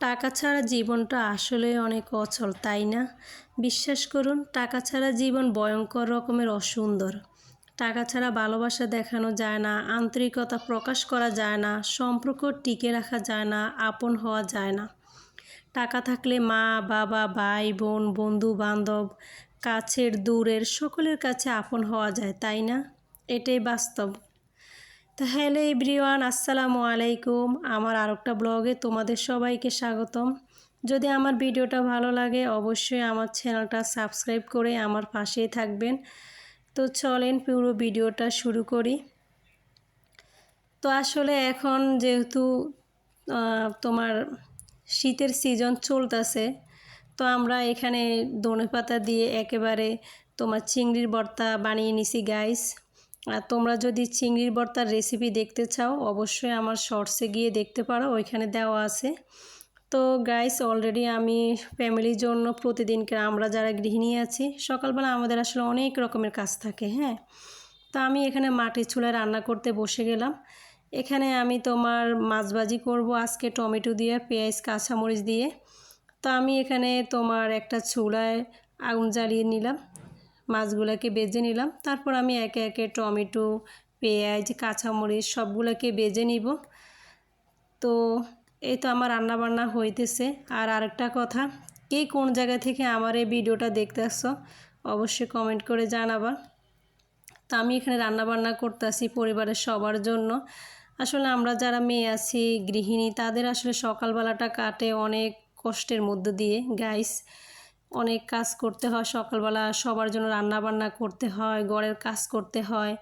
টাকা ছাড়া জীবনটা আসলে অনেক অচল, তাই না? বিশ্বাস করুন, টাকা ছাড়া জীবন ভয়ঙ্কর রকমের অসুন্দর। টাকা ছাড়া ভালোবাসা দেখানো যায় না, আন্তরিকতা প্রকাশ করা যায় না, সম্পর্ক টিকে রাখা যায় না, আপন হওয়া যায় না। টাকা থাকলে মা, বাবা, ভাই, বোন, বন্ধু, বান্ধব, কাছের দূরের সকলের কাছে আপন হওয়া যায়, তাই না? এটাই বাস্তব। তো হ্যালো এভরিওয়ান, আসসালামু আলাইকুম। আমার আরেকটা ব্লগে তোমাদের সবাইকে স্বাগতম। যদি আমার ভিডিওটা ভালো লাগে অবশ্যই আমার চ্যানেলটা সাবস্ক্রাইব করে আমার পাশেই থাকবেন। তো চলেন পুরো ভিডিওটা শুরু করি। তো আসলে এখন যেহেতু তোমার শীতের সিজন চলতেছে, তো আমরা এখানে ধনেপাতা দিয়ে একেবারে তোমার চিংড়ির ভর্তা বানিয়ে নিছি গাইস। আর তোমরা যদি চিংড়ির ভর্তার রেসিপি দেখতে চাও অবশ্যই আমার শর্টসে গিয়ে দেখতে পারো, ওইখানে দেওয়া আছে। তো গাইস অলরেডি আমি ফ্যামিলির জন্য প্রতিদিনকে আমরা যারা গৃহিণী আছি সকালবেলা আমাদের আসলে অনেক রকমের কাজ থাকে, হ্যাঁ। তো আমি এখানে মাটির চুলায় রান্না করতে বসে গেলাম। এখানে আমি তোমার মাছ ভাজি করব আজকে টমেটো দিয়ে, পেঁয়াজ, কাঁচামরিচ দিয়ে। তো আমি এখানে তোমার একটা চুলায় আগুন জ্বালিয়ে নিলাম, মাছগুলোকে ভেজে নিলাম। তারপর আমি একে একে টমেটো, পেঁয়াজ, কাঁচামরিচ সবগুলোকে ভেজে নিব। তো এই তো আমার রান্না বান্না হইতেছে। আর আরেকটা কথা, কে কোন জায়গা থেকে আমার এই ভিডিওটা দেখতে আসছো অবশ্যই কমেন্ট করে জানাবা। তো আমি এখানে রান্না বান্না করতেছি পরিবারের সবার জন্য। আসলে আমরা যারা মেয়ে আছি গৃহিণী তাদের আসলে সকালবেলাটা কাটে অনেক কষ্টের মধ্য দিয়ে গাইস। অনেক কাজ করতে হয় সকালবেলা, সবার জন্য রান্না বান্না করতে হয়, ঘরের কাজ করতে হয়।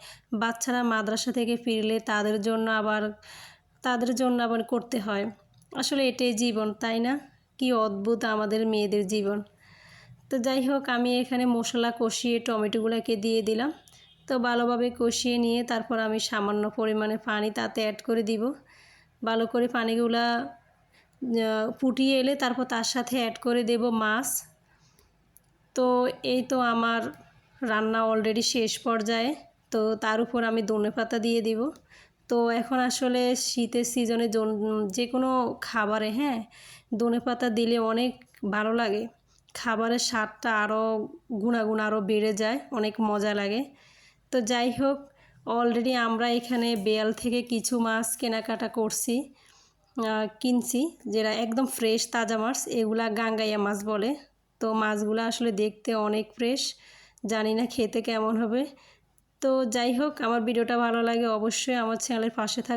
বাচ্চারা মাদ্রাসা থেকে ফিরলে তাদের জন্য আবার করতে হয়। আসলে এটাই জীবন, তাই না? কি অদ্ভুত আমাদের মেয়েদের জীবন। তো যাই হোক, আমি এখানে মশলা কষিয়ে টমেটোগুলোকে দিয়ে দিলাম। তো ভালোভাবে কষিয়ে নিয়ে তারপর আমি সামান্য পরিমাণে পানি তাতে অ্যাড করে দিব। ভালো করে পানিগুলা ফুটিয়ে এলে তারপর তার সাথে অ্যাড করে দেব মাছ। তো এই তো আমার রান্না অলরেডি শেষ পর্যায়ে। তো তার উপর আমি ধনেপাতা দিয়ে দিব। তো এখন আসলে শীতের সিজনে যে কোনো খাবারে, হ্যাঁ, ধনেপাতা দিলে অনেক ভালো লাগে। খাবারের স্বাদটা আরও গুণাগুণ আরও বেড়ে যায়, অনেক মজা লাগে। তো যাই হোক, অলরেডি আমরা এখানে বেয়াল থেকে কিছু মাছ কেনাকাটা কিনছি, যেটা একদম ফ্রেশ তাজা মাছ, এগুলা গাঙ্গাইয়া মাছ বলে। তো মাছগুলো আসলে দেখতে অনেক ফ্রেশ, জানি না খেতে কেমন হবে। তো যাই হোক, আমার ভিডিওটা ভালো লাগে অবশ্যই আমার চ্যানেলের পাশে থাকবে।